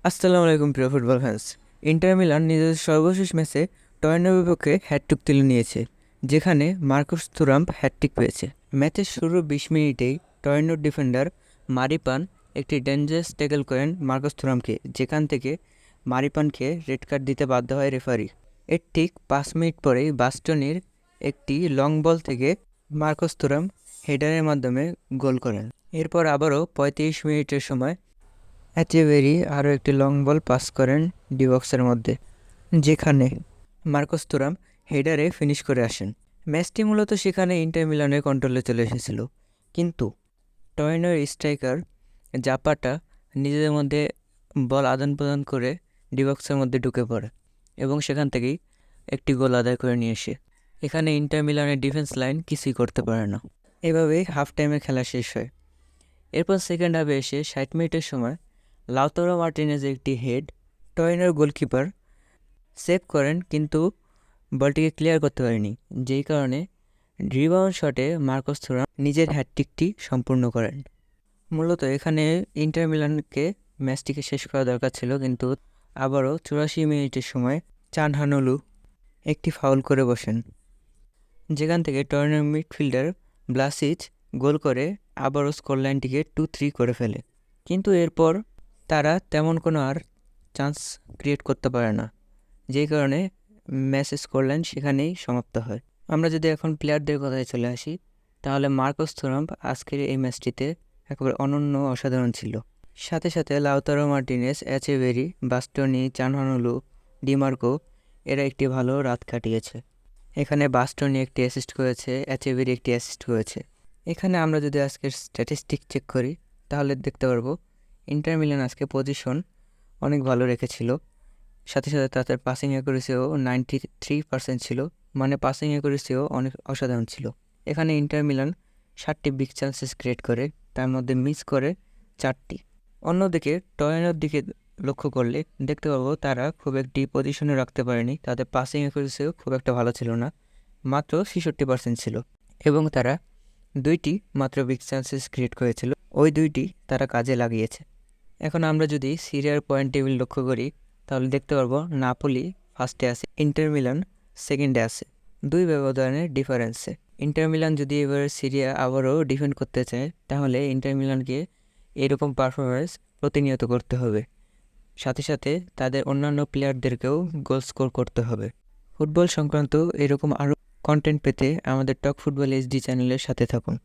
আসসালামু আলাইকুম প্রিয় ফুটবল ফ্যান্স। ইন্টার মিলান নিজেদের সর্বশেষ ম্যাচে টর্নের বিপক্ষে হ্যাটট্রিক তুলে নিয়েছে, যেখানে মার্কুস থুরাম্প হ্যাটট্রিক পেয়েছে। ম্যাচের শুরু 20 মিনিটেই টর্নের ডিফেন্ডার মারিপান একটি ডেঞ্জারাস ট্যাকল করেন মার্কুস থুরামকে, যেখান থেকে মারিপানকে রেড কার্ড দিতে বাধ্য হয় রেফারি। এর ঠিক 5 মিনিট পরেই বাস্টনির একটি লং বল থেকে মার্কুস থুরাম হেডারের মাধ্যমে গোল করেন। এরপর আবারও 35 মিনিটের সময় এচেভেরি আরও একটি লং বল পাস করেন ডিবক্সের মধ্যে, যেখানে মার্কোস তুরাম হেডারে ফিনিশ করে আসেন। ম্যাচটি মূলত সেখানে ইন্টার মিলানের কন্ট্রোলে চলে এসেছিল, কিন্তু টর্নের স্ট্রাইকার জাপাটা নিজেদের মধ্যে বল আদান প্রদান করে ডিবক্সের মধ্যে ঢুকে পড়ে এবং সেখান থেকেই একটি গোল আদায় করে নিয়ে এসে এখানে ইন্টার মিলানের ডিফেন্স লাইন কিছুই করতে পারে না। এভাবেই হাফ টাইমে খেলা শেষ হয়। এরপর সেকেন্ড হাফে এসে 60 মিনিটের সময় লাউতারো মার্টিনেজের একটি হেড টর্নের গোলকিপার সেভ করেন, কিন্তু বলটিকে ক্লিয়ার করতে পারেনি, যেই কারণে রিবাউন্ড শটে মার্কোস থুরাম নিজের হ্যাটট্রিকটি সম্পূর্ণ করেন। মূলত এখানে ইন্টার মিলানকে ম্যাচটিকে শেষ করা দরকার ছিল, কিন্তু আবারও 84 মিনিটের সময় চানহানলু একটি ফাউল করে বসেন, যেখান থেকে টর্নের মিডফিল্ডার ব্লাসিচ গোল করে আবারও স্কোরলাইনটিকে 2-3 করে ফেলে। কিন্তু এরপর তারা তেমন কোনো আর চান্স ক্রিয়েট করতে পারে না, যেই কারণে ম্যাচের স্কোরলাইন সেখানেই সমাপ্ত হয়। আমরা যদি এখন প্লেয়ারদের কথায় চলে আসি, তাহলে মার্কোস থুরাম্প আজকের এই ম্যাচটিতে একেবারে অনন্য অসাধারণ ছিল। সাথে সাথে লাউতারো মার্টিনেজ, এচেভেরি, বাস্টনি, চানহানলু, ডিমার্কো এরা একটি ভালো রাত কাটিয়েছে। এখানে বাস্টনি একটি অ্যাসিস্ট করেছে, এচেভেরি একটি অ্যাসিস্ট করেছে। এখানে আমরা যদি আজকের স্ট্যাটিস্টিক চেক করি, তাহলে দেখতে পারবো ইন্টার মিলান আজকে পজিশন অনেক ভালো রেখেছিল। সাথে সাথে তাদের পাসিং অ্যাকুরেসিও 93% ছিল, মানে পাসিং অ্যাকুরেসিও অনেক অসাধারণ ছিল। এখানে ইন্টার মিলান 7টি বিগ চান্সেস ক্রিয়েট করে, তার মধ্যে মিস করে 4টি। অন্যদিকে টর্নের দিকে লক্ষ্য করলে দেখতে পাবো তারা খুব একটি পজিশনে রাখতে পারেনি, তাদের পাসিং অ্যাকুরেসিও খুব একটা ভালো ছিল না, মাত্র 66% ছিল, এবং তারা 2টি মাত্র বিগ চান্সেস ক্রিয়েট করেছিল, ওই 2টি তারা কাজে লাগিয়েছে। এখন আমরা যদি সিরিয়ার পয়েন্ট টেবিল লক্ষ্য করি, তাহলে দেখতে পারবো নাপোলি ফার্স্টে আছে, ইন্টার মিলান সেকেন্ডে আছে, 2 ব্যবধানের ডিফারেন্সে। ইন্টার মিলান যদি এবার সিরিয়া আবারও ডিফেন্ড করতে চায়, তাহলে ইন্টার মিলানকে এরকম পারফরমেন্স প্রতিনিয়ত করতে হবে, সাথে সাথে তাদের অন্যান্য প্লেয়ারদেরকেও গোল স্কোর করতে হবে। ফুটবল সংক্রান্ত এরকম আরও কন্টেন্ট পেতে আমাদের টক ফুটবল HD চ্যানেলের সাথে থাকুন।